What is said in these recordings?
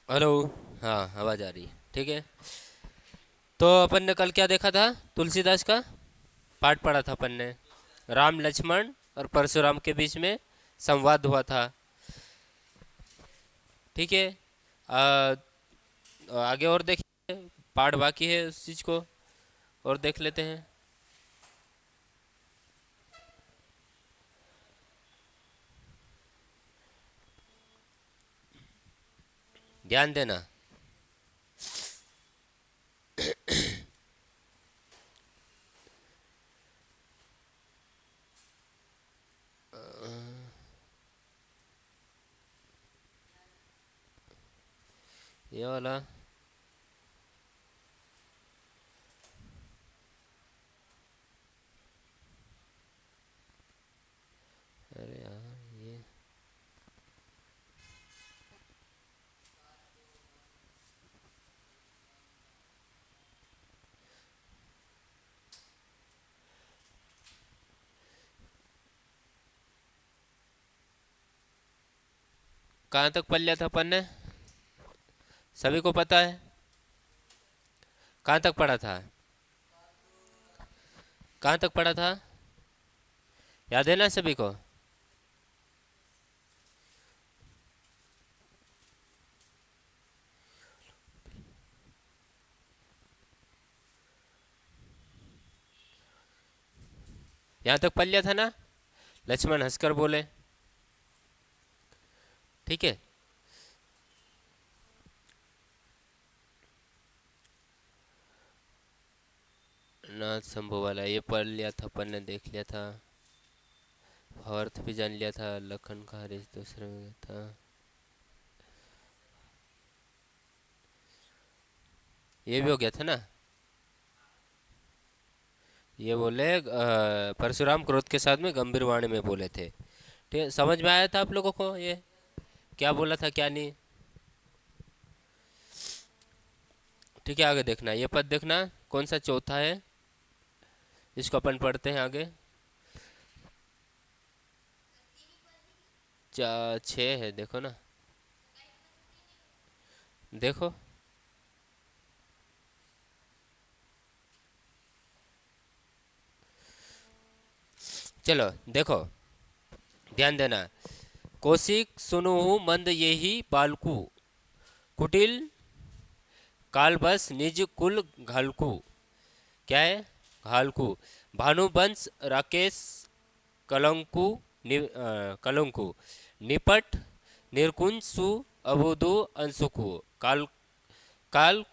Hello. हाँ, आवाज़ आ रही है, ठीक है। तो अपन ने कल क्या देखा था? तुलसीदास का पाठ पढ़ा था अपन ने। राम लक्ष्मण और परशुराम के बीच में संवाद हुआ था, ठीक है। आ, आगे और देखिए, पाठ बाकी है उस चीज़ को, और देख लेते हैं। ध्यान देना। ये वाला। अरे यार, ये कहाँ तक पढ़ लिया था अपन ने? सभी को पता है कहाँ तक पढ़ा था? कहाँ तक पढ़ा था? याद है ना सभी को? यहाँ तक पढ़ लिया था ना? लक्ष्मण हंसकर बोले, ठीक है। नाथ शंभू वाला ये पढ़ लिया था अपन ने, देख लिया था। अर्थ भी जान लिया था, लखन का हरीश दूसरे में था। ये भी हो गया था ना? ये बोले परशुराम क्रोध के साथ में गंभीर वाणी में बोले थे, ठीक है। समझ में आया था आप लोगों को ये क्या बोला था क्या नहीं? ठीक है, आगे देखना, ये पद देखना कौन सा चौथा है। इसको अपन पढ़ते हैं आगे। छः है, देखो ना, देखो। चलो देखो, ध्यान देना। कौशिक सुनुहु मंद यही बालकू, कुटिल काल बस निज कुल घालकू। क्या है? घालकू। भानुवंश राकेश कलंकु कलंकु निपट निर्कुंज सु अबोधु अंशुकु। काल काल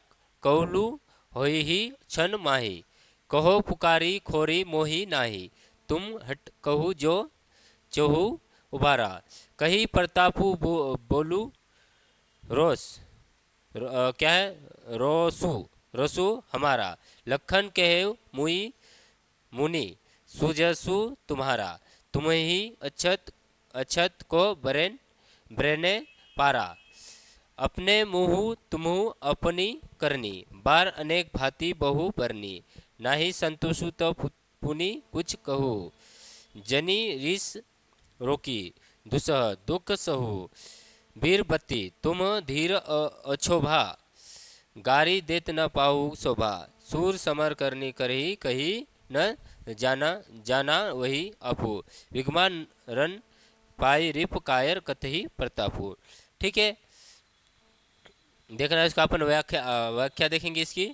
कहलु होई ही छन माही, कहो पुकारी खोरी मोही नाही। तुम हट कहू जो चहु उबारा, कही प्रतापु बोलू रोस। क्या है? रोसु। रोसु हमारा। लखन कहे मुई मुनि, सुजसु तुम्हारा। तुम ही अछत अछत को बरेन ब्रेने पारा। अपने मुँह तुमु अपनी करनी, बार अनेक भांति बहु बरनी। नाही संतोषु तो पुनि कुछ कहू, जनी रिस रोकी दुसह दुख सहु। वीरबती तुम धीर अछोभा, गारी देत न पाऊ शोभा। सूर समर करनी करही कही न जाना, जाना वही अपू। विगमान रन पाई रिप कायर कतही प्रतापू। ठीक है, देखना इसका अपन व्याख्या व्याख्या देखेंगे इसकी।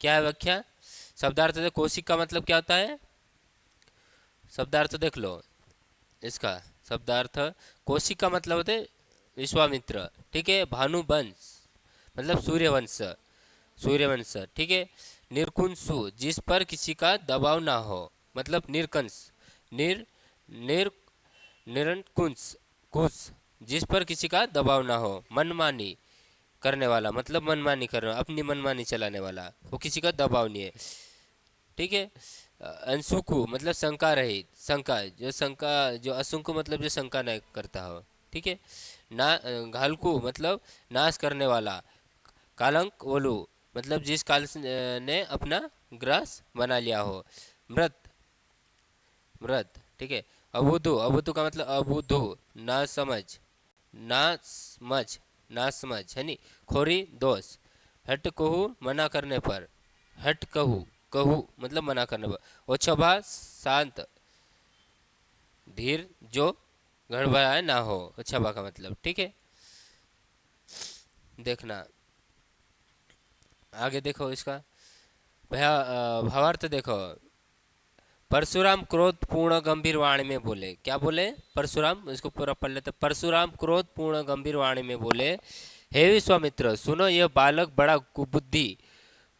क्या है व्याख्या? शब्दार्थ से कौशिक का मतलब क्या होता है? शब्दार्थ देख लो इसका। शब्दार्थ कौशिक का मतलब होते विश्वामित्र, ठीक है। भानुवंश मतलब सूर्यवंश, सूर्यवंश, ठीक है। निर्कुंसु जिस पर किसी का दबाव ना हो, मतलब निर्कंस। निर निर निरंकुश कुश जिस पर किसी का दबाव ना हो। मनमानी करने वाला मतलब मनमानी करना, अपनी मनमानी चलाने वाला, वो किसी का दबाव नहीं है, ठीक है। अंशुकु मतलब शंका रहित, शंका जो शंका जो असुंकु मतलब जो शंका नहीं करता हो, ठीक है। ना घालकु मतलब नाश करने वाला। कालंक ओलू मतलब जिस काल ने अपना ग्रास बना लिया हो। मृत मृत, ठीक है। अबुधु, अबुधु का मतलब अबुधु ना समझ, ना समझ, नासमझ है नी, खोरी दोष, हट कहू मना करने पर, हट कहू, कहू मतलब मना करने पर, ओछबा शांत, धीर जो गड़बड़ाए ना हो, ओछबा का मतलब, ठीक है। देखना आगे देखो इसका भैया भावार्थ देखो। परशुराम क्रोध पूर्ण गंभीर वाणी में बोले, क्या बोले परशुराम, इसको पूरा पढ़ लेते। परशुराम क्रोध पूर्ण गंभीर वाणी में बोले, हे विश्वामित्र सुनो, यह बालक बड़ा कुबुद्धि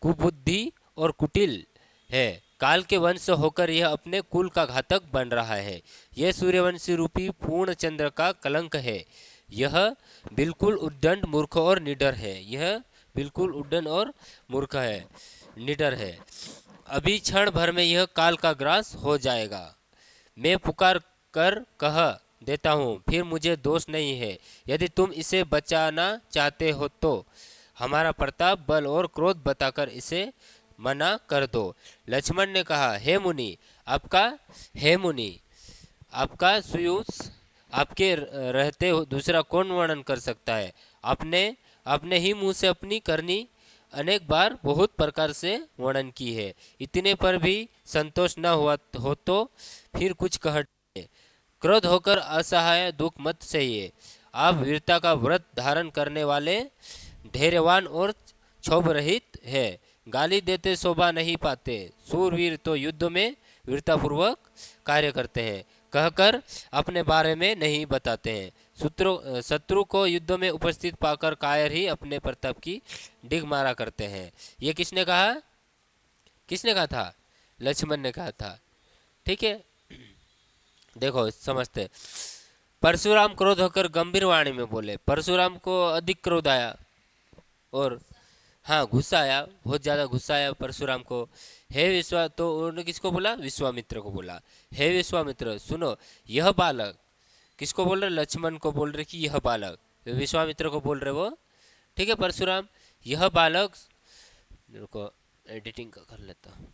कुबुद्धि और कुटिल है। काल के वंश होकर यह अपने कुल का घातक बन रहा है। यह सूर्यवंशी रूपी पूर्ण चंद्र का कलंक है। यह बिल्कुल उद्दंड मूर्ख और निडर है। यह बिल्कुल उद्दंड और मूर्ख है, निडर है। अभी क्षण भर में यह काल का ग्रास हो जाएगा। मैं पुकार कर कह देता हूँ, फिर मुझे दोष नहीं है। यदि तुम इसे बचाना चाहते हो तो हमारा प्रताप, बल और क्रोध बताकर इसे मना कर दो। लक्ष्मण ने कहा, हे मुनि, आपका सुयूष आपके रहते हो दूसरा कौन वर्णन कर सकता है। आपने अपने ही मुंह से अपनी करनी अनेक बार बहुत प्रकार से वर्णन की है। इतने पर भी संतोष न हुआ हो तो फिर कुछ कह डालिए। क्रोध होकर असहाय दुख मत सहिए। आप वीरता का व्रत धारण करने वाले, धैर्यवान और क्षोभ रहित है। गाली देते शोभा नहीं पाते। सूरवीर तो युद्ध में वीरतापूर्वक कार्य करते हैं, कहकर अपने बारे में नहीं बताते हैं। शत्रु को युद्ध में उपस्थित पाकर कायर ही अपने प्रताप की डिग मारा करते हैं। ये किसने कहा था? लक्ष्मण ने कहा था, ठीक है। देखो समझते। परशुराम क्रोध होकर गंभीर वाणी में बोले। परशुराम को अधिक क्रोध आया और हाँ गुस्सा आया, बहुत ज़्यादा गुस्सा आया परशुराम को। हे तो उन्होंने किसको बोला? विश्वामित्र को बोला। हे विश्वामित्र सुनो, यह बालक, किसको बोल रहे? लक्ष्मण को बोल रहे कि यह बालक, विश्वामित्र को बोल रहे वो, ठीक है। परशुराम, यह बालक, को एडिटिंग का कर लेता हूँ।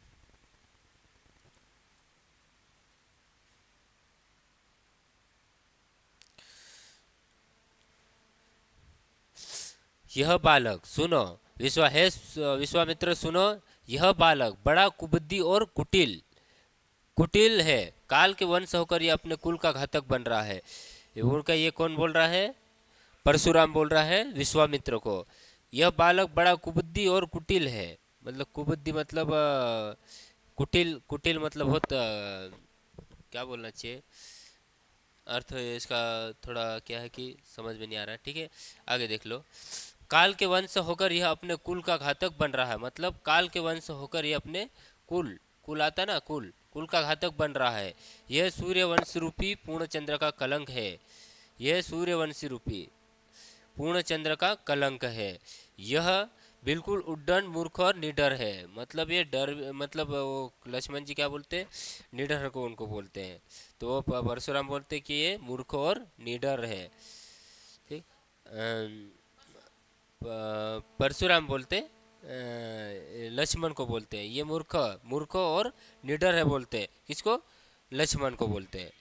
यह बालक सुनो, विश्वामित्र सुनो, यह बालक बड़ा कुबुद्धि और कुटिल है। काल के वंश होकर यह अपने कुल का घातक बन रहा है। उनका ये कौन बोल रहा है? परशुराम बोल रहा है विश्वामित्र को। यह बालक बड़ा कुबुद्धि और कुटिल है। मतलब कुबुद्धि मतलब कुटिल, कुटिल मतलब बहुत क्या बोलना चाहिए, अर्थ इसका थोड़ा क्या है कि समझ में नहीं आ रहा है, ठीक है। आगे देख लो। काल के वंश होकर यह अपने कुल का घातक बन रहा है। मतलब काल के वंश होकर यह अपने कुल आता ना, कुल का घातक बन रहा है। यह सूर्यवंश रूपी पूर्ण चंद्र का कलंक है। यह सूर्यवंशी रूपी पूर्ण चंद्र का कलंक है। यह बिल्कुल उड्डन मूर्ख और निडर है। मतलब ये डर, मतलब वो लक्ष्मण जी क्या बोलते हैं? निडर को उनको बोलते हैं। तो वो परशुराम बोलते कि ये मूर्ख और निडर है, ठीक। परशुराम बोलते लक्ष्मण को बोलते हैं ये मूर्ख और निडर है, बोलते हैं किसको? लक्ष्मण को बोलते हैं।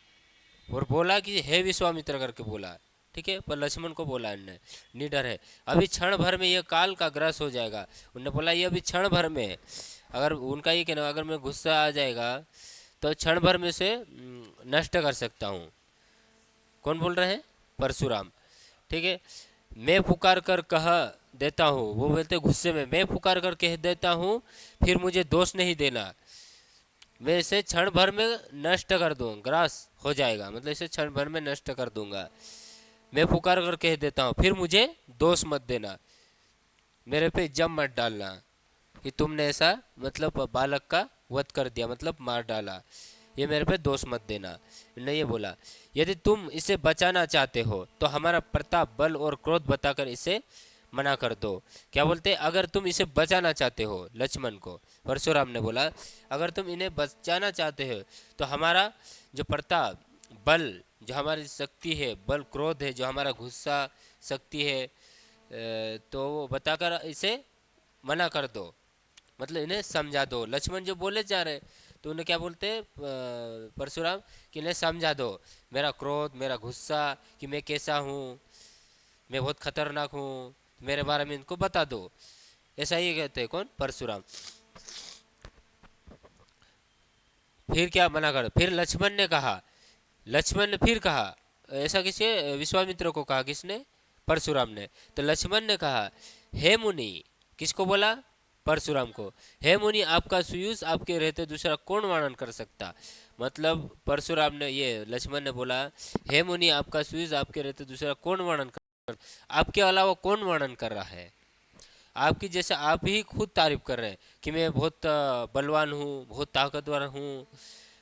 और बोला कि हे विश्वामित्र करके बोला, ठीक है। पर लक्ष्मण को बोला इनने निडर है। अभी क्षण भर में यह काल का ग्रास हो जाएगा। उनने बोला ये अभी क्षण भर में, अगर उनका ये कहना, अगर मैं गुस्सा आ जाएगा तो क्षण भर में से नष्ट कर सकता हूँ। कौन बोल रहे हैं? परशुराम, ठीक है। मैं पुकार कर कह देता हूँ, वो बोलते गुस्से में, मैं पुकार कर कह देता हूँ, फिर मुझे दोष नहीं देना। मैं इसे क्षण भर में नष्ट कर दूँ, ग्रास हो जाएगा, मतलब इसे क्षण भर में नष्ट कर दूंगा। मैं पुकार कर कह देता हूँ, फिर मुझे दोष मत देना, मेरे पे जम मत डालना कि तुमने ऐसा मतलब बालक का वध कर दिया, मतलब मार डाला, ये मेरे पे दोष मत देना। ने ये बोला, यदि तुम इसे बचाना चाहते हो तो हमारा प्रताप, बल और क्रोध बताकर इसे मना कर दो। क्या बोलते? अगर तुम इसे बचाना चाहते हो, लक्ष्मण को परशुराम ने बोला, अगर तुम इन्हें बचाना चाहते हो तो हमारा जो प्रताप, बल, जो हमारी शक्ति है, बल क्रोध है, जो हमारा गुस्सा शक्ति है, तो वो बताकर इसे मना कर दो, मतलब इन्हें समझा दो। लक्ष्मण जो बोले जा रहे, तो उन्हें क्या बोलते हैं परशुराम कि इन्हें समझा दो, मेरा क्रोध, मेरा गुस्सा, कि मैं कैसा हूँ, मैं बहुत खतरनाक हूँ, मेरे बारे में इनको बता दो। ऐसा ही कहते हैं कौन, परशुराम। फिर क्या मना कर, फिर लक्ष्मण ने कहा, लक्ष्मण ने फिर कहा, ऐसा किसके, विश्वामित्र को कहा, किसने, परशुराम ने। तो लक्ष्मण ने कहा, हे मुनि, किसको बोला, परशुराम को, हे मुनि आपका सुयूष आपके रहते दूसरा कौन वर्णन कर सकता। मतलब परशुराम ने, ये लक्ष्मण ने बोला, हे मुनि आपका सुयूष आपके रहते दूसरा कौन वर्णन कर, आपके अलावा कौन वर्णन कर रहा है, आपकी जैसे आप ही खुद तारीफ कर रहे हैं कि मैं बहुत बलवान हूँ, बहुत ताकतवर हूँ,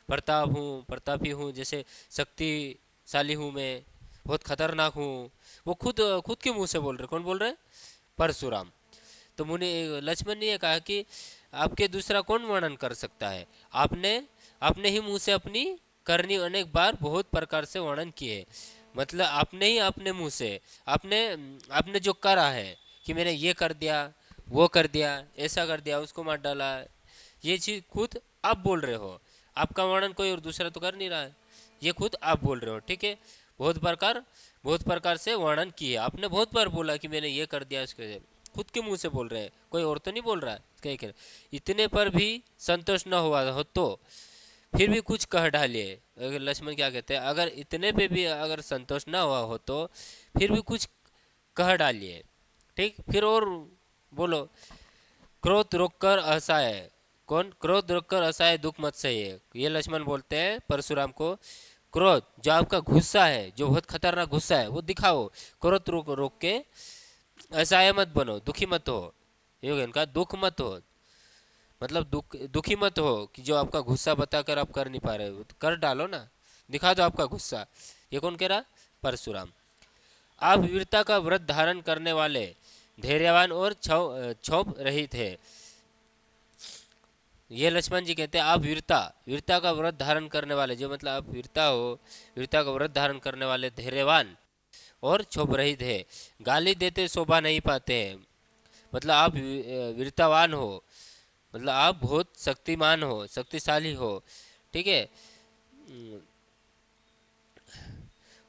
प्रतापी हूँ, जैसे शक्तिशाली हूँ, मैं बहुत खतरनाक हूँ। वो खुद खुद के मुंह से बोल रहे, कौन बोल रहे हैं, परशुराम। तो मुनि लक्ष्मण ने ये कहा कि आपके दूसरा कौन वर्णन कर सकता है, आपने अपने ही मुंह से अपनी करनी अनेक बार बहुत प्रकार से वर्णन किए। मतलब आपने ही अपने मुंह से, आपने आपने जो करा है कि मैंने ये कर दिया, वो कर दिया, ऐसा कर दिया, उसको मार डाला, ये चीज़ खुद आप बोल रहे हो। आपका वर्णन कोई और दूसरा तो कर नहीं रहा है, ये खुद आप बोल रहे हो, ठीक है। बहुत प्रकार से वर्णन किए आपने, बहुत बार बोला कि मैंने ये कर दिया, इसके खुद के मुंह से बोल रहे हैं, कोई और तो नहीं बोल रहा है, कह कर इतने पर भी संतोष न हुआ हो तो फिर भी कुछ कह डालिए। अगर लक्ष्मण क्या कहते हैं, अगर इतने पे भी अगर संतोष ना हुआ हो तो फिर भी कुछ कह डालिए, ठीक, फिर और बोलो। क्रोध रोककर असहाय, कौन, क्रोध रोककर असहाय दुख मत सहिए, ये लक्ष्मण बोलते हैं परशुराम को। क्रोध जो आपका गुस्सा है, जो बहुत खतरनाक गुस्सा है, वो दिखाओ, क्रोध रोक रोक के असहाय मत बनो, दुखी मत हो, ये हो गया इनका, दुख मत हो, मतलब दुखी मत हो कि जो आपका गुस्सा बताकर आप कर नहीं पा रहे हो, तो कर डालो ना, दिखा दो आपका गुस्सा। ये कौन कह रहा, परशुराम। आप वीरता का व्रत धारण करने वाले, धैर्यवान और क्षोभ रहित है। ये लक्ष्मण जी कहते हैं आप वीरता, वीरता का व्रत धारण करने वाले, जो मतलब आप वीरता हो, वीरता का व्रत धारण करने वाले, धैर्यवान और क्षोभ रहित है। गाली देते शोभा नहीं पाते हैं, मतलब आप वीरतावान हो, मतलब आप बहुत शक्तिमान हो, शक्तिशाली हो, ठीक है,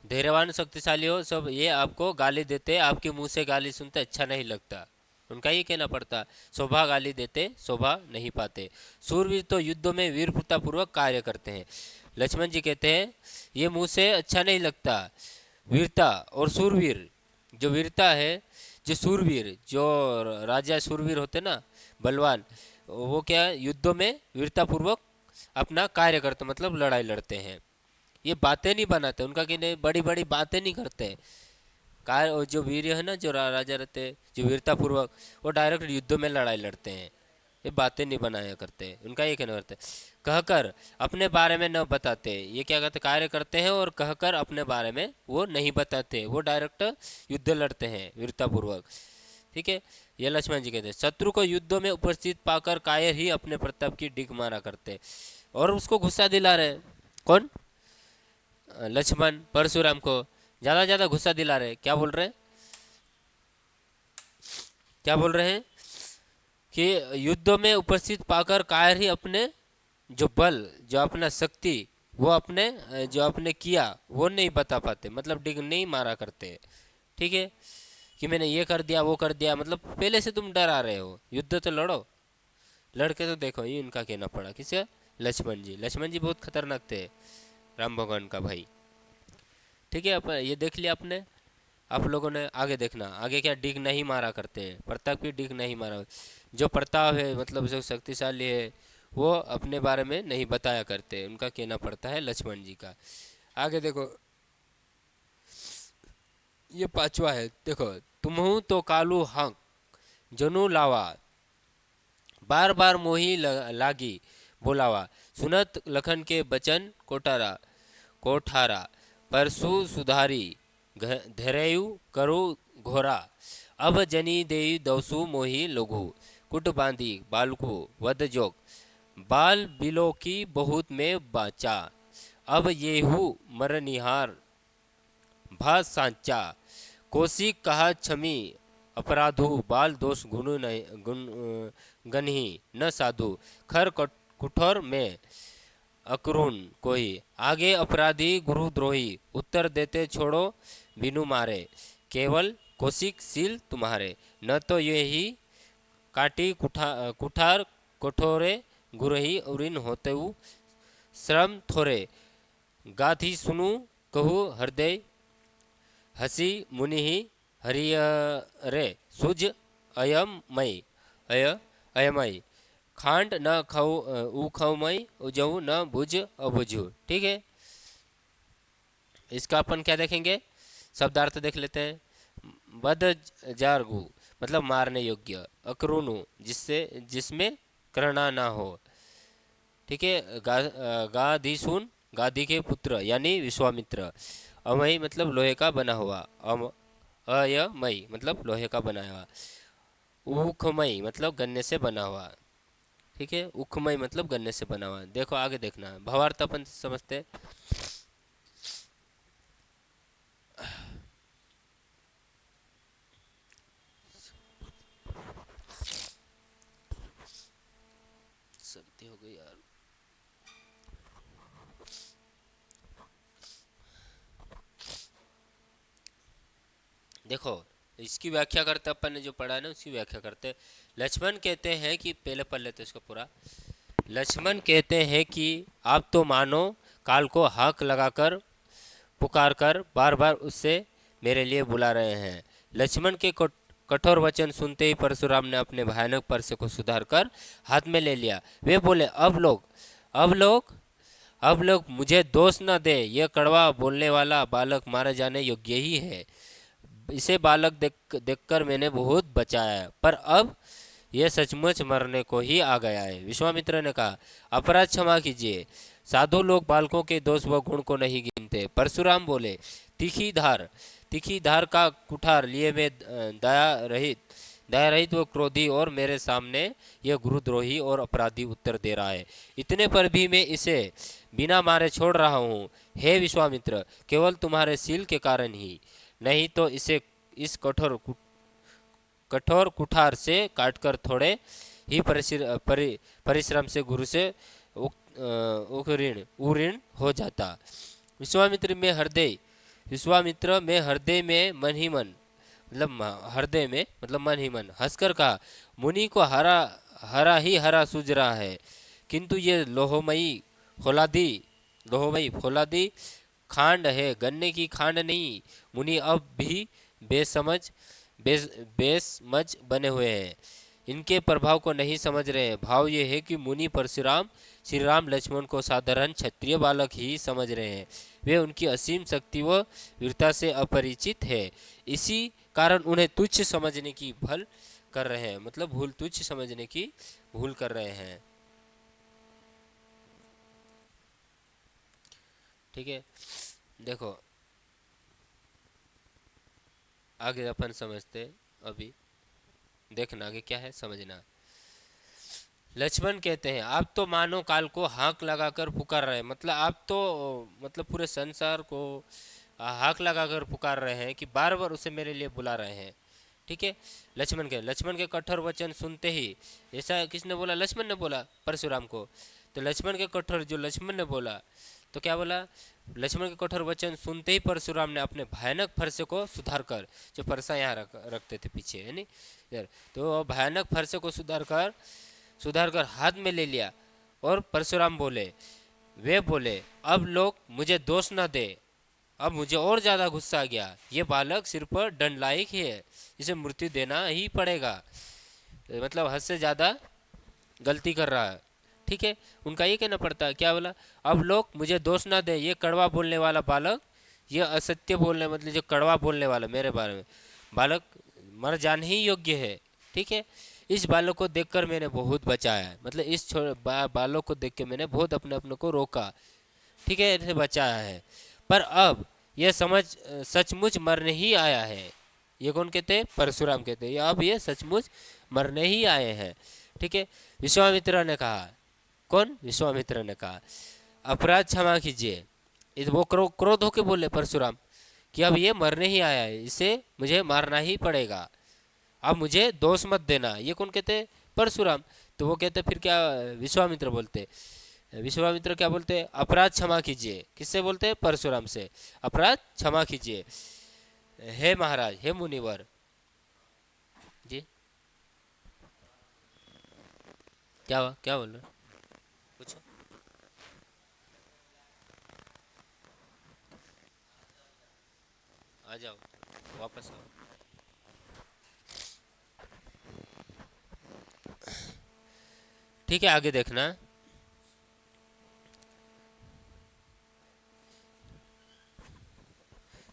धैर्यवान शक्तिशाली हो, सब ये आपको गाली देते, आपके मुंह से गाली सुनते अच्छा नहीं लगता, उनका ये कहना पड़ता, शोभा गाली देते शोभा नहीं पाते। सूरवीर तो युद्धों में वीरता पूर्वक कार्य करते हैं। लक्ष्मण जी कहते हैं ये मुंह से अच्छा नहीं लगता, वीरता और सूरवीर, जो वीरता है, जो सूरवीर, जो राजा सूरवीर होते ना, बलवान, वो क्या है, युद्धों में वीरता पूर्वक अपना कार्य करते, मतलब लड़ाई लड़ते हैं। ये बातें नहीं बनाते, उनका कि नहीं, बड़ी बड़ी बातें नहीं करते। कार्य, और जो वीर है ना, जो राजा रहते हैं, जो वीरता पूर्वक, वो डायरेक्ट युद्धों में लड़ाई लड़ते हैं, ये बातें नहीं बनाया करते, उनका ये कहना करते। कहकर अपने बारे में न बताते, ये क्या करते, कार्य करते हैं और कहकर अपने बारे में वो नहीं बताते, वो डायरेक्ट युद्ध लड़ते हैं वीरता पूर्वक, ठीक है। ये लक्ष्मण जी कहते हैं शत्रु को युद्धों में उपस्थित पाकर कायर ही अपने प्रताप की डिग मारा करते, और उसको गुस्सा दिला रहे, कौन, लक्ष्मण परशुराम को ज्यादा ज्यादा गुस्सा दिला रहे, क्या बोल रहे हैं, क्या बोल रहे हैं कि युद्धों में उपस्थित पाकर कायर ही अपने जो बल, जो अपना शक्ति, वो अपने जो आपने किया वो नहीं बता पाते, मतलब डिग नहीं मारा करते, ठीक है, कि मैंने ये कर दिया वो कर दिया, मतलब पहले से तुम डरा रहे हो, युद्ध तो लड़ो, लड़के तो देखो, ये इनका कहना पड़ा, किसे, लक्ष्मण जी। लक्ष्मण जी बहुत खतरनाक थे, राम भगवान का भाई, ठीक है। ये देख लिया आपने, आप लोगों ने आगे देखना, आगे क्या डिग नहीं मारा करते हैं, प्रताप की डिग नहीं मारा, जो प्रताप है, मतलब जो शक्तिशाली है, वो अपने बारे में नहीं बताया करते, उनका कहना पड़ता है लक्ष्मण जी का। आगे देखो, ये पांचवा है, देखो, तुमहू तो कालू हंक जनु लावा, बार बार मोही लागी बोलावा, सुनत लखन के बचन कोठारा कोठारा, परसु सुधारी धैर्यु करु घोरा, अब जनी देई दवसु मोही लघु, कुट बांधी बालकु वध जोग, बाल बिलो की बहुत में बाचा, अब येहू मर निहार भा सांचा, कौशिक कहा छमी अपराधु, बाल दोष गुण नहीं गुण गनही न साधु, खर कुठोर में अक्रून कोई, आगे अपराधी गुरुद्रोही, उत्तर देते छोड़ो बिनु मारे, केवल कौशिक सील तुम्हारे, न तो ये ही काटी कुठार कठोरे गुरही उरिन होते श्रम थोरे, गाथी सुनु कहू हृदय हसी मुनि हरियरे सुज अयमय अय अयमय, खांड न खाऊ उखमय उजऊ न बुझ अबुझू। ठीक है, इसका अपन क्या देखेंगे, शब्दार्थ देख लेते हैं। बद जारगु मतलब मारने योग्य, अक्रूनु जिससे जिसमें करना ना हो। ठीक है, गाधीसुन गाधी के पुत्र यानी विश्वामित्र, अमय मतलब लोहे का बना हुआ, अयमय मतलब लोहे का बना हुआ, उखमय मतलब गन्ने से बना हुआ। ठीक है, उखमय मतलब गन्ने से बना हुआ। देखो आगे देखना, भावार्थ अपन समझते। सर्दी हो गई यार। देखो इसकी व्याख्या करते, अपन ने जो पढ़ा है ना उसकी व्याख्या करते। लक्ष्मण कहते हैं कि पहले पढ़ लेते इसको पूरा। लक्ष्मण कहते हैं कि आप तो मानो काल को हाक लगाकर पुकार कर बार बार उससे मेरे लिए बुला रहे हैं। लक्ष्मण के कठोर वचन सुनते ही परशुराम ने अपने भयानक परसे को सुधार कर हाथ में ले लिया। वे बोले, अब लोग अब लोग मुझे दोष न दे, यह कड़वा बोलने वाला बालक मारे जाने योग्य ही है। इसे बालक देखकर मैंने बहुत बचाया, पर अब यह सचमुच मरने को ही आ गया है। विश्वामित्र ने कहा, अपराध क्षमा कीजिए, साधु लोग बालकों के दोष व गुण को नहीं गिनते। परशुराम बोले, तीखी धार का कुठार लिए मैं दया रहित व क्रोधी और मेरे सामने यह गुरुद्रोही और अपराधी उत्तर दे रहा है। इतने पर भी मैं इसे बिना मारे छोड़ रहा हूँ। हे विश्वामित्र, केवल तुम्हारे सील के कारण ही, नहीं तो इसे इस कठोर कुठार से काटकर थोड़े ही परिश्रम से गुरु से उऋण हो जाता। विश्वामित्र में हृदय में मन ही मन मतलब हृदय में मतलब मन ही मन हंसकर कहा, मुनि को हरा हरा ही हरा सूझ रहा है, किंतु ये लोहमयी फौलादी खांड है, गन्ने की खांड नहीं। मुनि अब भी बेसमझ बने हुए हैं, इनके प्रभाव को नहीं समझ रहे हैं। भाव ये है कि मुनि परशुराम श्री राम लक्ष्मण को साधारण क्षत्रिय बालक ही समझ रहे हैं। वे उनकी असीम शक्ति व वीरता से अपरिचित है, इसी कारण उन्हें तुच्छ समझने की भूल कर रहे हैं, मतलब तुच्छ समझने की भूल कर रहे हैं। ठीक है, देखो आगे अपन समझते। अभी देखना आगे क्या है, समझना। लक्ष्मण कहते हैं, आप तो मानो काल को हाक लगाकर पुकार रहे हैं, मतलब आप तो मतलब पूरे संसार को हाक लगाकर पुकार रहे हैं कि बार बार उसे मेरे लिए बुला रहे हैं। ठीक है, लक्ष्मण के कठोर वचन सुनते ही, ऐसा किसने बोला, लक्ष्मण ने बोला परशुराम को। तो लक्ष्मण के कठोर जो लक्ष्मण ने बोला, तो क्या बोला, लक्ष्मण के कठोर वचन सुनते ही परशुराम ने अपने भयानक फरसे को सुधार कर, जो परसा यहाँ रखते थे पीछे है नी, तो भयानक फरसे को सुधार कर हाथ में ले लिया। और परशुराम वे बोले, अब लोग मुझे दोष न दे। अब मुझे और ज़्यादा गुस्सा आ गया, ये बालक सिर पर दंड लायक ही है, इसे मृत्यु देना ही पड़ेगा। मतलब हद से ज़्यादा गलती कर रहा है। ठीक है, उनका ये कहना पड़ता है, क्या बोला, अब लोग मुझे दोष ना दे, ये कड़वा बोलने वाला बालक, ये असत्य बोलने मतलब जो कड़वा बोलने वाला मेरे बारे में बालक मर जाने ही योग्य है। ठीक है, इस बालक को देखकर मैंने बहुत बचाया है, मतलब इस बालक को देख के मैंने बहुत अपने को रोका। ठीक है, इसे बचाया है, पर अब यह सचमुच मरने ही आया है। ये कौन कहते हैं, परशुराम कहते हैं, अब ये सचमुच मरने ही आए हैं। ठीक है, विश्वामित्र ने कहा, कौन, विश्वामित्र ने कहा, अपराध क्षमा कीजिए। वो क्रोध होके बोले परशुराम कि अब ये मरने ही आया है, इसे मुझे मारना ही पड़ेगा, अब मुझे दोष मत देना। ये कौन कहते, परशुराम। तो वो कहते फिर क्या, विश्वामित्र क्या बोलते, अपराध क्षमा कीजिए। किससे बोलते हैं, परशुराम से, अपराध क्षमा कीजिए। हे महाराज, हे मुनिवर, जी क्या हुआ, क्या बोल रहे हो? पूछो। आ जाओ, वापस आओ। ठीक है, आगे देखना।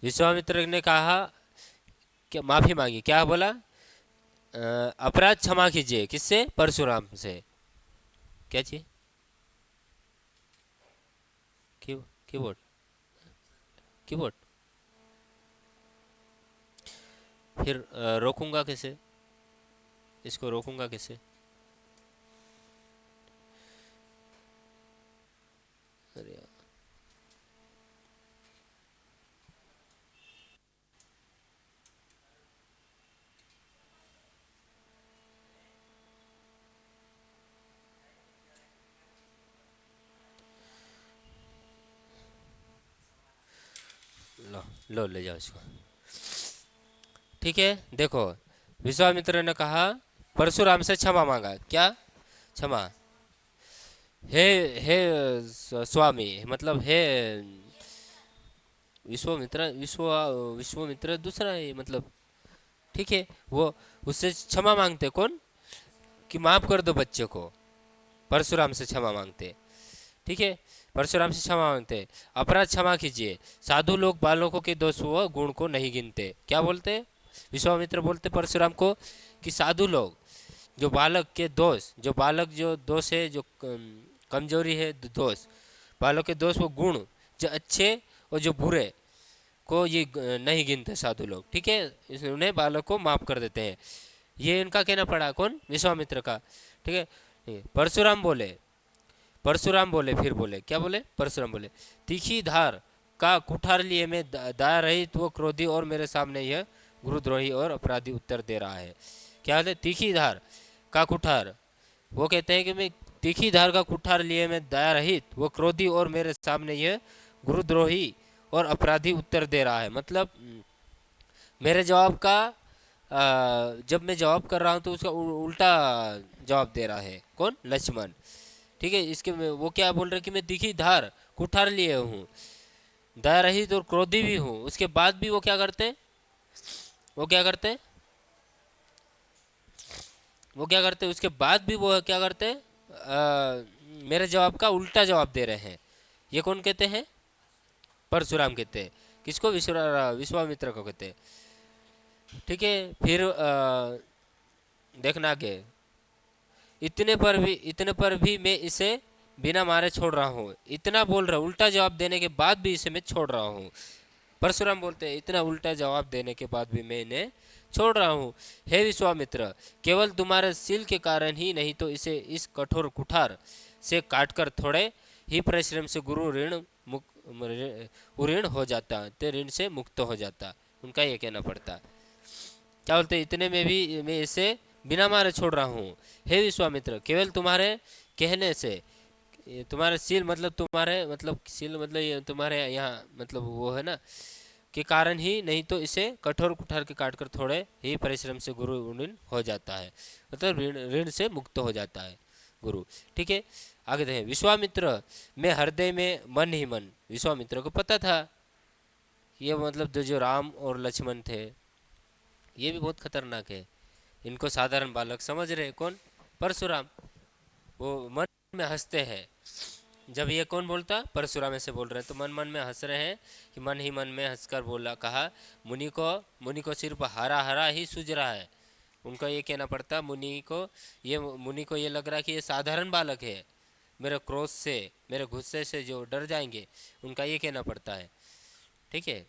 विश्वामित्र ने कहा, क्या माफी मांगी, क्या बोला? अपराध क्षमा कीजिए, किससे? परशुराम से। क्या चाहिए? Keyboard, keyboard. फिर रोकूंगा कैसे? इसको रोकूंगा कैसे? अरे यार, लो लो, ले जाओ इसको। ठीक है, देखो, विश्वामित्र ने कहा, परशुराम से क्षमा मांगा। क्या? क्षमा। हे हे स्वामी, मतलब हे विश्वामित्र दूसरा है मतलब। ठीक है, वो उससे क्षमा मांगते, कौन? कि माफ कर दो बच्चे को। परशुराम से क्षमा मांगते। ठीक है, परशुराम से क्षमा मांगते। अपराध क्षमा कीजिए, साधु लोग बालकों के दोष व गुण को नहीं गिनते। क्या बोलते? विश्वामित्र बोलते परशुराम को कि साधु लोग जो बालक के दोष, जो बालक जो दोष है, जो कमजोरी है, दोष, बालक के दोष वो गुण, जो अच्छे और जो बुरे को ये नहीं गिनते साधु लोग। ठीक है, उन्हें बालक को माफ कर देते हैं। ये इनका कहना पड़ा, कौन? विश्वामित्र का। ठीक है, परशुराम बोले, फिर बोले, क्या बोले? परशुराम बोले, तीखी धार का कुठार लिए मैं दाया रहित वो क्रोधी और मेरे सामने यह गुरुद्रोही और अपराधी उत्तर दे रहा है। क्या है? तीखी धार का कुठार। वो कहते हैं कि मैं तीखी धार का कुठार लिए मैं दया रहित वो क्रोधी और मेरे सामने यह गुरुद्रोही और अपराधी उत्तर दे रहा है। मतलब मेरे जवाब का जब मैं जवाब कर रहा हूँ तो उसका उल्टा जवाब दे रहा है, कौन? लक्ष्मण। ठीक है, इसके में वो क्या बोल रहे कि मैं तीखी धार कुठार लिए हूँ, दया रहित और क्रोधी भी हूँ, उसके बाद भी वो क्या करते हैं? वो क्या करते हैं? वो क्या करते हैं? उसके बाद भी वो क्या करते हैं? मेरे जवाब का उल्टा जवाब दे रहे हैं। ये कौन कहते हैं? परशुराम कहते हैं। किसको? विश्वामित्र को कहते हैं। ठीक है, फिर देखना आगे। इतने पर भी मैं इसे बिना मारे छोड़ रहा हूँ। इतना बोल रहा, उल्टा जवाब देने के बाद भी इसे मैं छोड़ रहा हूँ। परशुराम बोलते हैं, इतना उल्टा जवाब देने के बाद भी मैं इन्हें छोड़ रहा हूँ। हे विश्वामित्र, केवल तुम्हारे सील के कारण ही नहीं तो इसे इस कठोर कुठार से काटकर थोड़े ही परिश्रम से गुरु ऋण हो जाता, ते ऋण से मुक्त हो जाता। उनका ये कहना पड़ता। क्या बोलते? इतने में भी मैं इसे बिना मारे छोड़ रहा हूँ। हे विश्वामित्र, केवल तुम्हारे कहने से, ये तुम्हारे सील मतलब तुम्हारे, मतलब सील मतलब ये तुम्हारे यहाँ मतलब वो है ना, के कारण ही नहीं तो इसे कठोर कुठार के काटकर थोड़े ही परिश्रम से गुरु ऋण हो जाता है। मतलब ऋण ऋण से मुक्त हो जाता है गुरु। ठीक है, आगे देखें। विश्वामित्र मैं हृदय में मन ही मन। विश्वामित्र को पता था ये मतलब जो राम और लक्ष्मण थे ये भी बहुत खतरनाक है। इनको साधारण बालक समझ रहे, कौन? परशुराम। वो मन में हंसते हैं जब ये कौन बोलता? परशुराम ऐसे बोल रहे हैं तो मन मन में हंस रहे हैं कि मन ही मन में हंसकर बोला, कहा, मुनि को सिर्फ हरा हरा ही सूझ रहा है। उनका ये कहना पड़ता मुनि को ये लग रहा है कि ये साधारण बालक है, मेरे क्रोध से, मेरे गुस्से से जो डर जाएंगे, उनका ये कहना पड़ता है। ठीक है,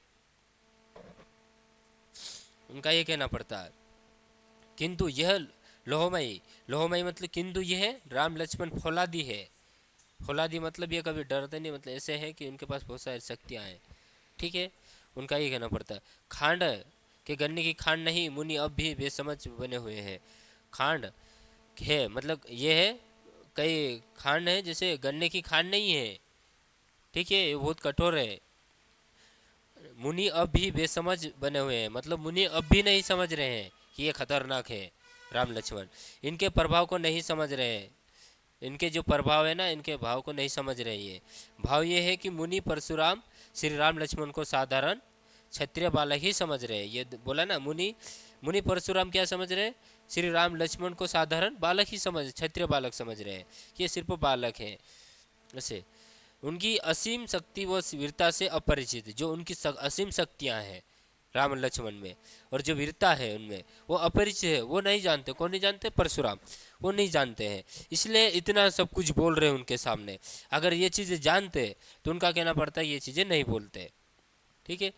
उनका ये कहना पड़ता है। किंतु यह लोहमयी, लोहमयी मतलब किंतु यह राम लक्ष्मण फौलादी है। फौलादी मतलब ये कभी डरते नहीं, मतलब ऐसे है कि उनके पास बहुत सारी शक्तियाँ हैं। ठीक है, उनका ये कहना पड़ता है। खांड के गन्ने की खांड नहीं, मुनि अब भी बेसमझ बने हुए हैं। खांड है मतलब ये है, कई खांड है जैसे गन्ने की खांड नहीं है। ठीक है, ये बहुत कठोर है। मुनि अब भी बेसमझ बने हुए हैं, मतलब मुनि अब भी नहीं समझ रहे हैं कि ये खतरनाक है राम लक्ष्मण। इनके प्रभाव को नहीं समझ रहे हैं, इनके जो प्रभाव है ना, इनके भाव को नहीं समझ रहे। ये भाव ये है कि मुनि परशुराम श्री राम लक्ष्मण को साधारण क्षत्रिय बालक ही समझ रहे हैं। ये बोला ना, मुनि मुनि परशुराम क्या समझ रहे हैं? श्री राम लक्ष्मण को साधारण बालक ही समझ, क्षत्रिय बालक समझ रहे हैं कि ये सिर्फ बालक हैं। ऐसे उनकी असीम शक्ति व वीरता से अपरिचित, जो उनकी असीम शक्तियाँ हैं राम लक्ष्मण में और जो वीरता है उनमें, वो अपरिचित है, वो नहीं जानते। कौन नहीं जानते? परशुराम, वो नहीं जानते हैं, इसलिए इतना सब कुछ बोल रहे हैं उनके सामने। अगर ये चीज़ें जानते तो उनका कहना पड़ता है ये चीज़ें नहीं बोलते। ठीक है,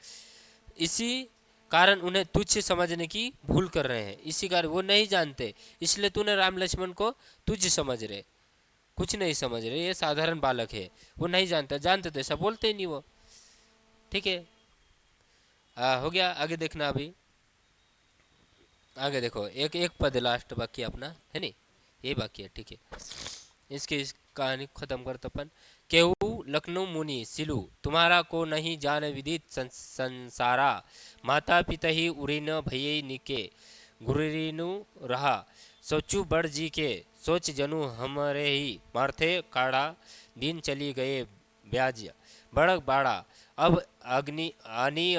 इसी कारण उन्हें तुच्छ समझने की भूल कर रहे हैं। इसी कारण वो नहीं जानते, इसलिए तूने राम लक्ष्मण को तुच्छ समझ रहे, कुछ नहीं समझ रहे, ये साधारण बालक है। वो नहीं जानता, जानते तो ऐसा बोलते ही नहीं वो। ठीक है, हो गया। आगे देखना, अभी आगे देखो, एक एक पद लास्ट बाकी अपना है नहीं, ये बाकी है। ठीक है, इसकी इस कहानी खत्म करते अपन। केहू लखनऊ मुनि सिलू, तुम्हारा को नहीं जान विदित संसारा। माता पिता ही उरीन भये निके, गुरुरीनु रहा। सोचू बड़ जी के, सोच जनु हमरे ही। मारथे काढ़ा, दिन चली गए ब्याज बड़ बाड़ा। अब अग्नि आनी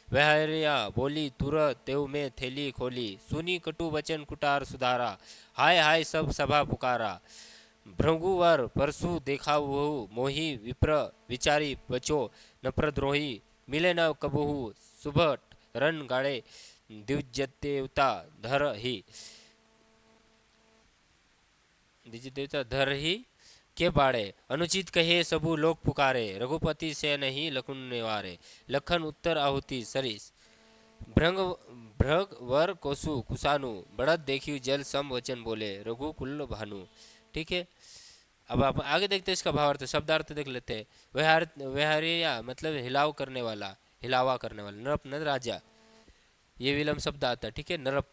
वहरिया बोली, तुरत तेव में थैली खोली। सुनी कटु वचन कुटार सुधारा, हाय हाय सब सभा पुकारा। भृगुवर परसु देखा वो, मोही विप्र विचारी बचो। नप्रद्रोही मिले न कबहू, सुभट रन गाड़े। द्विजदेवता धर ही, द्विजदेवता धर ही के बाड़े। अनुचित कहे सबू लोग पुकारे, रघुपति से नहीं लखन निवारे। लखन उत्तर आहुति सरिस, भृंग भृग वर कोसु कुसानु। बढ़त देखियो जल सम वचन बोले, रघुकुल भानु। ठीक है, अब आप आगे देखते हैं इसका भावार्थ, शब्दार्थ देख लेते हैं। व्यवहारिया मतलब हिलाव करने वाला, हिलावा करने वाला। नरप न राजा, ये विलम शब्द आता है। ठीक है, नरप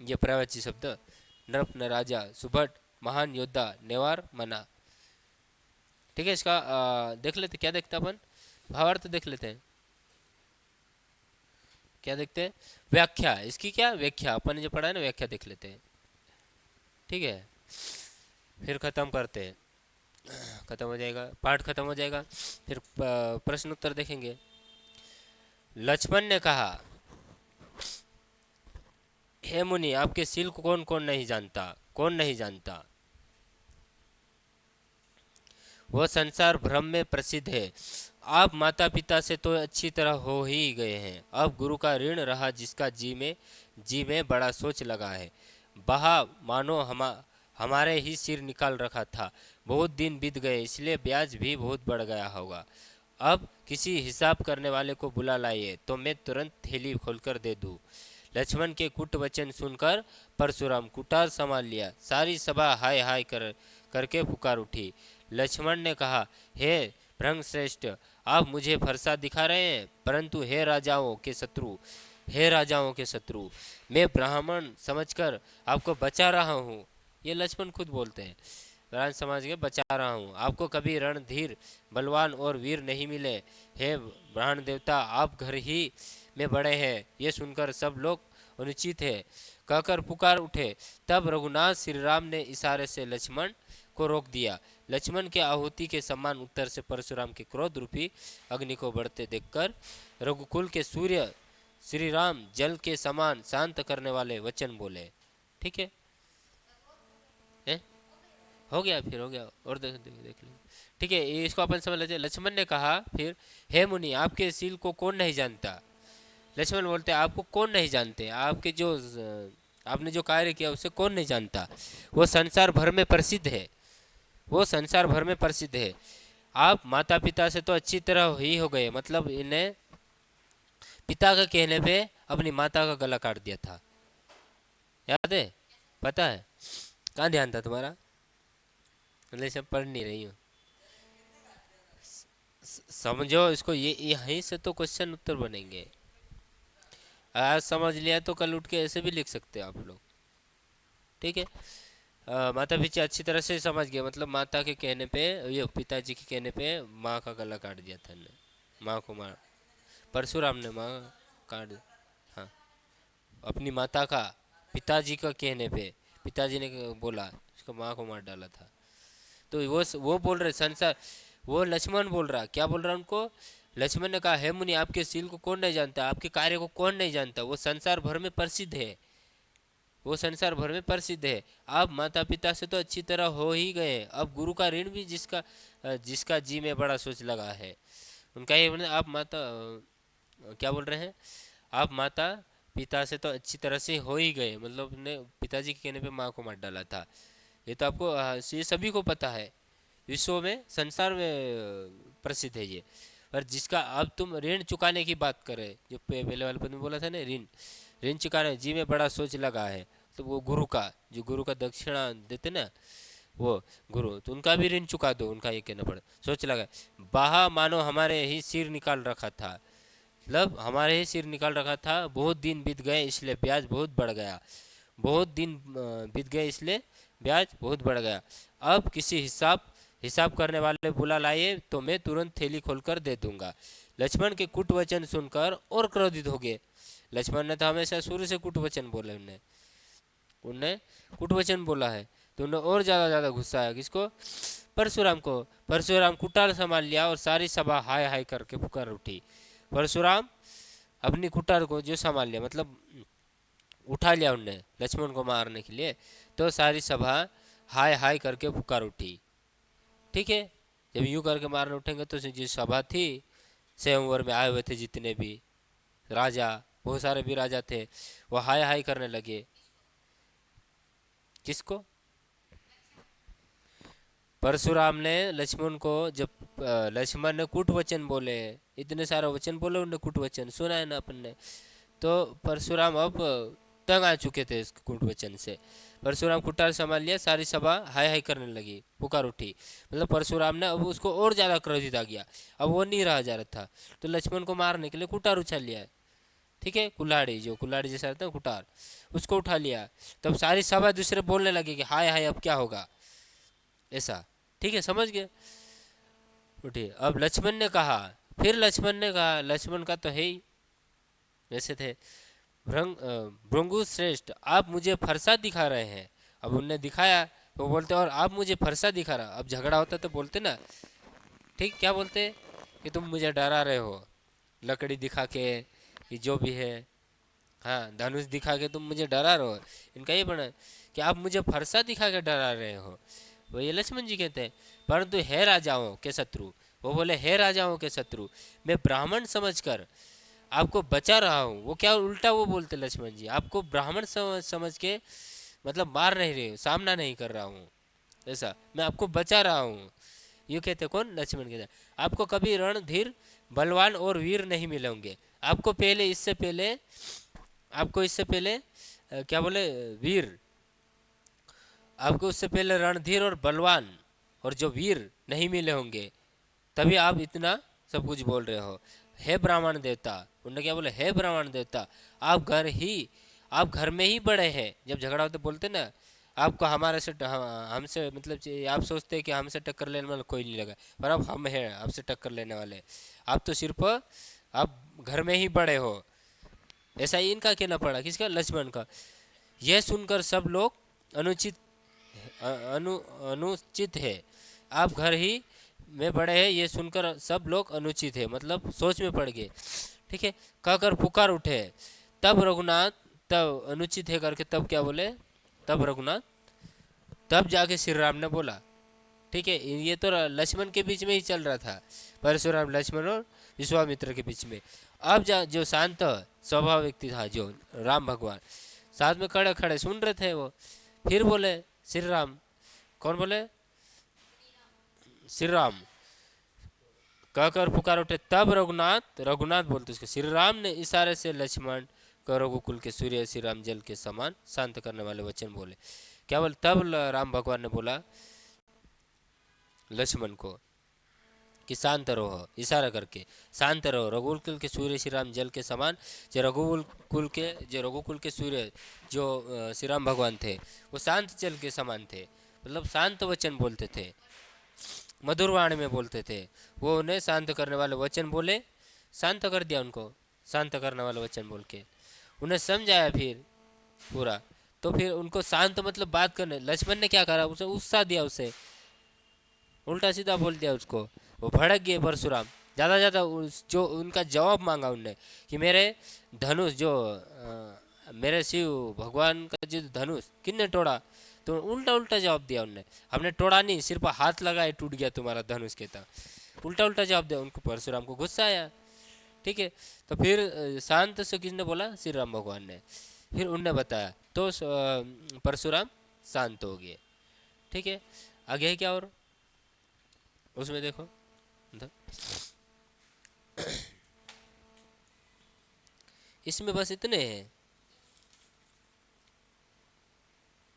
ये प्रवाची शब्द, नरप न राजा। सुभट महान योद्धा, नेवार मना। ठीक है, इसका देख लेते, क्या देखते हैं अपन, भावार्थ देख लेते हैं। क्या देखते हैं? व्याख्या, इसकी क्या व्याख्या, अपन ने जो पढ़ा है ना, व्याख्या देख लेते हैं। ठीक है, फिर खत्म करते हैं, खत्म हो जाएगा पाठ, खत्म हो जाएगा, फिर प्रश्न उत्तर देखेंगे। लक्ष्मण ने कहा, हे मुनि, आपके शील को कौन कौन नहीं जानता? कौन नहीं जानता? वह संसार भ्रम में प्रसिद्ध है। आप माता पिता से तो अच्छी तरह हो ही गए हैं, अब गुरु का ऋण रहा जिसका जी में बड़ा सोच लगा है। बहा मानो हमारे ही सिर निकाल रखा था। बहुत दिन बीत गए, इसलिए ब्याज भी बहुत बढ़ गया होगा। अब किसी हिसाब करने वाले को बुला लाइए, तो मैं तुरंत थैली खोलकर दे दूँ। लक्ष्मण के कुट वचन सुनकर परशुराम कुटार संभाल लिया। सारी सभा हाय हाय करके पुकार उठी। लक्ष्मण ने कहा, हे भृंग श्रेष्ठ, आप मुझे फरसा दिखा रहे हैं, परंतु हे राजाओं के शत्रु, हे राजाओं के शत्रु, मैं ब्राह्मण समझकर आपको बचा रहा हूँ। ये लक्ष्मण खुद बोलते हैं, राज समाज के बचा रहा हूँ। आपको कभी रणधीर बलवान और वीर नहीं मिले। हे ब्राह्मण देवता, आप घर ही में बड़े हैं। ये सुनकर सब लोग अनुचित है कहकर पुकार उठे। तब रघुनाथ श्री राम ने इशारे से लक्ष्मण को रोक दिया। लक्ष्मण के आहुति के समान उत्तर से परशुराम के क्रोध रूपी अग्नि को बढ़ते देखकर रघुकुल के सूर्य श्री राम जल के समान शांत करने वाले वचन बोले। ठीक है, हो गया, फिर हो गया, और देख लेंगे। ठीक है, इसको अपन समझ लेते हैं। लक्ष्मण ने कहा फिर, हे मुनि, आपके शील को कौन नहीं जानता? लक्ष्मण बोलते हैं, आपको कौन नहीं जानते? आपके जो आपने जो कार्य किया उसे कौन नहीं जानता? वो संसार भर में प्रसिद्ध है, वो संसार भर में प्रसिद्ध है। आप माता पिता से तो अच्छी तरह ही हो गए, मतलब इन्हें पिता का कहने पे अपनी माता का गला काट दिया था। याद है? पता है? कहाँ ध्यान था तुम्हारा? मतलब सब पढ़ नहीं रही हूँ। समझो इसको, ये यहीं से तो क्वेश्चन उत्तर बनेंगे। आज समझ लिया तो कल उठ के ऐसे भी लिख सकते हो आप लोग। ठीक है, माता पिता अच्छी तरह से समझ गए, मतलब माता के कहने पे, ये पिताजी के कहने पे माँ का गला काट दिया था ने, माँ को मार, परशुराम ने माँ काट, हाँ अपनी माता का, पिताजी का कहने पे, पिताजी ने बोला, उसका माँ को मार डाला था। तो वो बोल रहे संसार, वो लक्ष्मण बोल रहा, क्या बोल रहा उनको? लक्ष्मण ने कहा, हे मुनि, आपके शील को कौन नहीं जानता, आपके कार्य को कौन नहीं जानता, वो संसार भर में प्रसिद्ध है, वो संसार भर में प्रसिद्ध है। आप माता पिता से तो अच्छी तरह हो ही गए, अब गुरु का ऋण भी जिसका जिसका जी में बड़ा सोच लगा है, उनका ये आप माता क्या बोल रहे हैं, आप माता पिता से तो अच्छी तरह से हो ही गए, मतलब ने पिताजी के कहने पे माँ को मार डाला था। ये तो आपको ये सभी को पता है, विश्व में संसार में प्रसिद्ध है ये। पर जिसका अब तुम ऋण चुकाने की बात कर रहे, जो पहले वाले पद में बोला था ना, ऋण ऋण चुकाने जी में बड़ा सोच लगा है, तो वो गुरु का, जो गुरु का दक्षिणा देते ना, वो गुरु, तो उनका भी ऋण चुका दो, उनका ये कहना पड़ा, सोच लगा। बाहा मानो हमारे ही सिर निकाल रखा था, मतलब हमारे ही सिर निकाल रखा था, बहुत दिन बीत गए इसलिए ब्याज बहुत बढ़ गया, बहुत दिन बीत गए इसलिए ब्याज बहुत बढ़ गया। अब किसी हिसाब करने वाले बुला लाइए तो मैं तुरंत थैली खोलकर दे दूंगा। लक्ष्मण के कुट वचन सुनकर और क्रोधित हो गए। लक्ष्मण ने तो हमेशा शुरू से कुट वचन बोले, उन्हें उन्हें कुट वचन बोला है, तो उन्हें और ज़्यादा गुस्सा आया। किसको? परशुराम को। परशुराम कुटार संभाल लिया और सारी सभा हाय हाय करके पुकार उठी। परशुराम अपनी कुटार को जो संभाल लिया, मतलब उठा लिया उनने लक्ष्मण को मारने के लिए, तो सारी सभा हाय हाय करके पुकार उठी। ठीक है, जब यूं करके मारने उठेंगे तो जो सभा थी, स्वयंवर में आए हुए थे जितने भी राजा, बहुत सारे भी राजा थे, वो हाय हाय करने लगे। किसको? परशुराम ने लक्ष्मण को, जब लक्ष्मण ने कुट वचन बोले, इतने सारे वचन बोले उन्हें, कुट वचन सुना है ना अपन ने, तो परशुराम अब तंग आ चुके थे इस कुट वचन से। परशुराम कुटार संभाल लिया, सारी सभा हाय हाय करने लगी, पुकार उठी। मतलब परशुराम ने अब उसको और ज़्यादा क्रोधित आ गया, अब वो नहीं रहा जा रहा था, तो लक्ष्मण को मारने के लिए कुटार उछाल लिया। ठीक है, कुल्हाड़ी, जो कुल्हाड़ी जैसा रहता है कुटार, उसको उठा लिया। तब सारी सभा दूसरे बोलने लगी कि हाय हाय अब क्या होगा, ऐसा। ठीक है, समझ गए? उठिए। अब लक्ष्मण ने कहा, फिर लक्ष्मण ने कहा, लक्ष्मण का तो है ही वैसे थे, भृंगु श्रेष्ठ, आप मुझे फरसा दिखा रहे हैं। अब उनने दिखाया तो बोलते, और आप मुझे फरसा दिखा रहा। अब झगड़ा होता तो बोलते ना, ठीक, क्या बोलते कि तुम मुझे डरा रहे हो, लकड़ी दिखा के, कि जो भी है, हाँ, धनुष दिखा के तुम मुझे डरा रहे हो। इनका ये बना कि आप मुझे फरसा दिखा के डरा रहे हो, वो ये लक्ष्मण जी कहते हैं। परंतु हे राजाओं के शत्रु, वो बोले हे राजाओं के शत्रु, मैं ब्राह्मण समझकर आपको बचा रहा हूँ। वो क्या उल्टा वो बोलते लक्ष्मण जी, आपको ब्राह्मण समझ के, मतलब मार नहीं रहे, सामना नहीं कर रहा हूँ, ऐसा, मैं आपको बचा रहा हूँ। ये कहते कौन? लक्ष्मण कहते आपको कभी रणधीर बलवान और वीर नहीं मिलेंगे। आपको पहले, इससे पहले, आपको इससे पहले क्या बोले, वीर, आपको उससे पहले रणधीर और बलवान और जो वीर नहीं मिले होंगे, तभी आप इतना सब कुछ बोल रहे हो। हे ब्राह्मण देवता, उन्होंने क्या बोले, हे ब्राह्मण देवता, आप घर में ही बड़े हैं। जब झगड़ा होते बोलते ना, आपको हमारे से हमसे मतलब आप सोचते हैं कि हमसे टक्कर लेने वाला कोई नहीं लगा, पर अब हम हैं आपसे टक्कर लेने वाले। आप तो सिर्फ आप घर में ही बड़े हो, ऐसा ही इनका कहना पड़ा। किसका? लक्ष्मण का। यह सुनकर सब लोग अनुचित अनुचित है, आप घर ही में बड़े हैं, ये सुनकर सब लोग अनुचित है, मतलब सोच में पड़ गए। ठीक है, कहकर पुकार उठे। तब रघुनाथ, तब अनुचित है करके तब क्या बोले, तब रघुनाथ, तब जाके श्री राम ने बोला। ठीक है, ये तो लक्ष्मण के बीच में ही चल रहा था, परशुराम लक्ष्मण और विश्वामित्र के बीच में। अब जो शांत स्वभाव व्यक्ति था, जो राम भगवान साथ में खड़े खड़े सुन रहे थे, वो फिर बोले श्री राम। कौन बोले? श्री राम। कहकर पुकार उठे। तब रघुनाथ, रघुनाथ बोलते उसके, श्री राम ने इशारे से लक्ष्मण को रघुकुल के सूर्य श्री राम जल के समान शांत करने वाले वचन बोले। क्या बोले? तब राम भगवान ने बोला लक्ष्मण को कि शांत रहो, इशारा करके शांत रहो। रघुकुल के सूर्य श्री राम जल के समान, जो रघुकुल के सूर्य जो श्री राम भगवान थे, वो शांत जल के समान थे, मतलब शांत वचन बोलते थे, मधुर वाणी में बोलते थे। वो उन्हें शांत करने वाले वचन बोले, शांत कर दिया उनको, शांत करने वाले वचन बोल के। उन्हें समझाया फिर पूरा। तो फिर उनको शांत मतलब बात करने, लक्ष्मण ने क्या करा, उसे उत्साह दिया, उसे उल्टा सीधा बोल दिया उसको। वो भड़क गए परशुराम। ज़्यादा ज़्यादा जो उनका जवाब मांगा उनने कि मेरे धनुष जो मेरे शिव भगवान का जो धनुष किसने तोड़ा, तो उल्टा उल्टा जवाब दिया उनने। हमने तोड़ा नहीं, सिर्फ हाथ लगाए टूट गया तुम्हारा धनुष के था। उल्टा उल्टा जवाब दिया उनको, परशुराम को गुस्सा आया। ठीक है, तो फिर शांत से किसने बोला, श्री राम भगवान ने। फिर उनने बताया तो परशुराम शांत हो गए। ठीक है, आगे है क्या और उसमें देखो इधर। इसमें बस इतने हैं।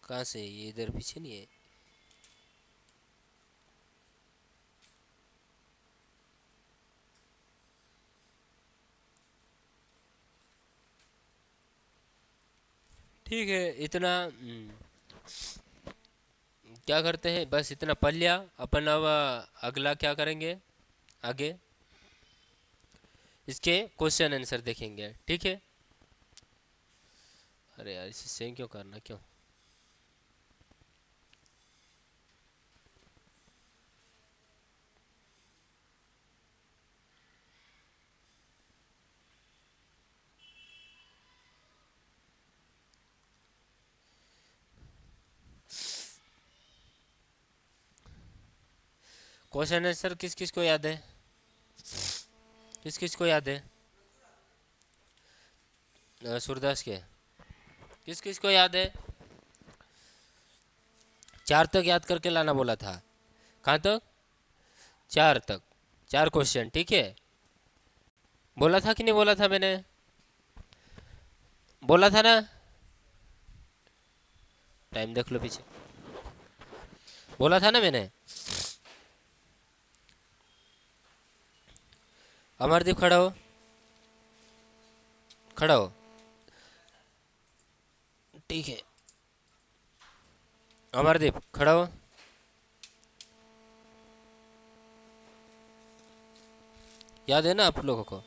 कहाँ से ये, इधर पीछे नहीं है। ठीक है, इतना क्या करते हैं, बस इतना पढ़ लिया अपन। अब अगला क्या करेंगे, आगे इसके क्वेश्चन आंसर देखेंगे। ठीक है। अरे यार इसे सेम क्यों करना, क्यों। क्वेश्चन आंसर किस किस को याद है, किस किस को याद है। सूरदास के किस किस को याद है। चार तक याद करके लाना बोला था। कहाँ तक, चार तक, चार क्वेश्चन। ठीक है, बोला था कि नहीं बोला था मैंने, बोला था ना। टाइम देख लो पीछे, बोला था ना मैंने। अमरदीप खड़ा हो, खड़ा हो। ठीक है, अमरदीप खड़ा हो। याद है ना आप लोगों को।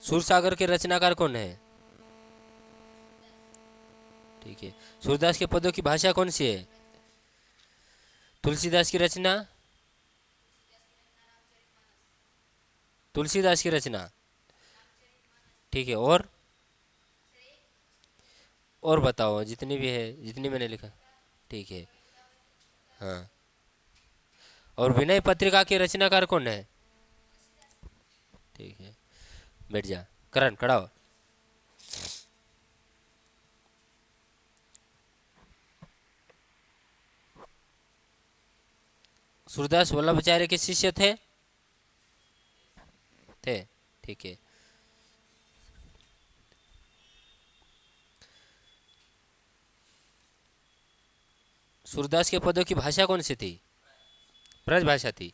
सूरसागर के रचनाकार कौन है। ठीक है, सूरदास के पदों की भाषा कौन सी है। तुलसीदास की रचना, तुलसीदास की रचना। ठीक है, और बताओ जितनी भी है, जितनी मैंने लिखा। ठीक है, हाँ। और विनय पत्रिका के रचनाकार कौन है। ठीक है, बैठ जा। करण खड़ा हो। सूरदास वल्लभाचार्य के शिष्य थे, थे। ठीक है, सूरदास के पदों की भाषा कौन सी थी, ब्रज भाषा थी।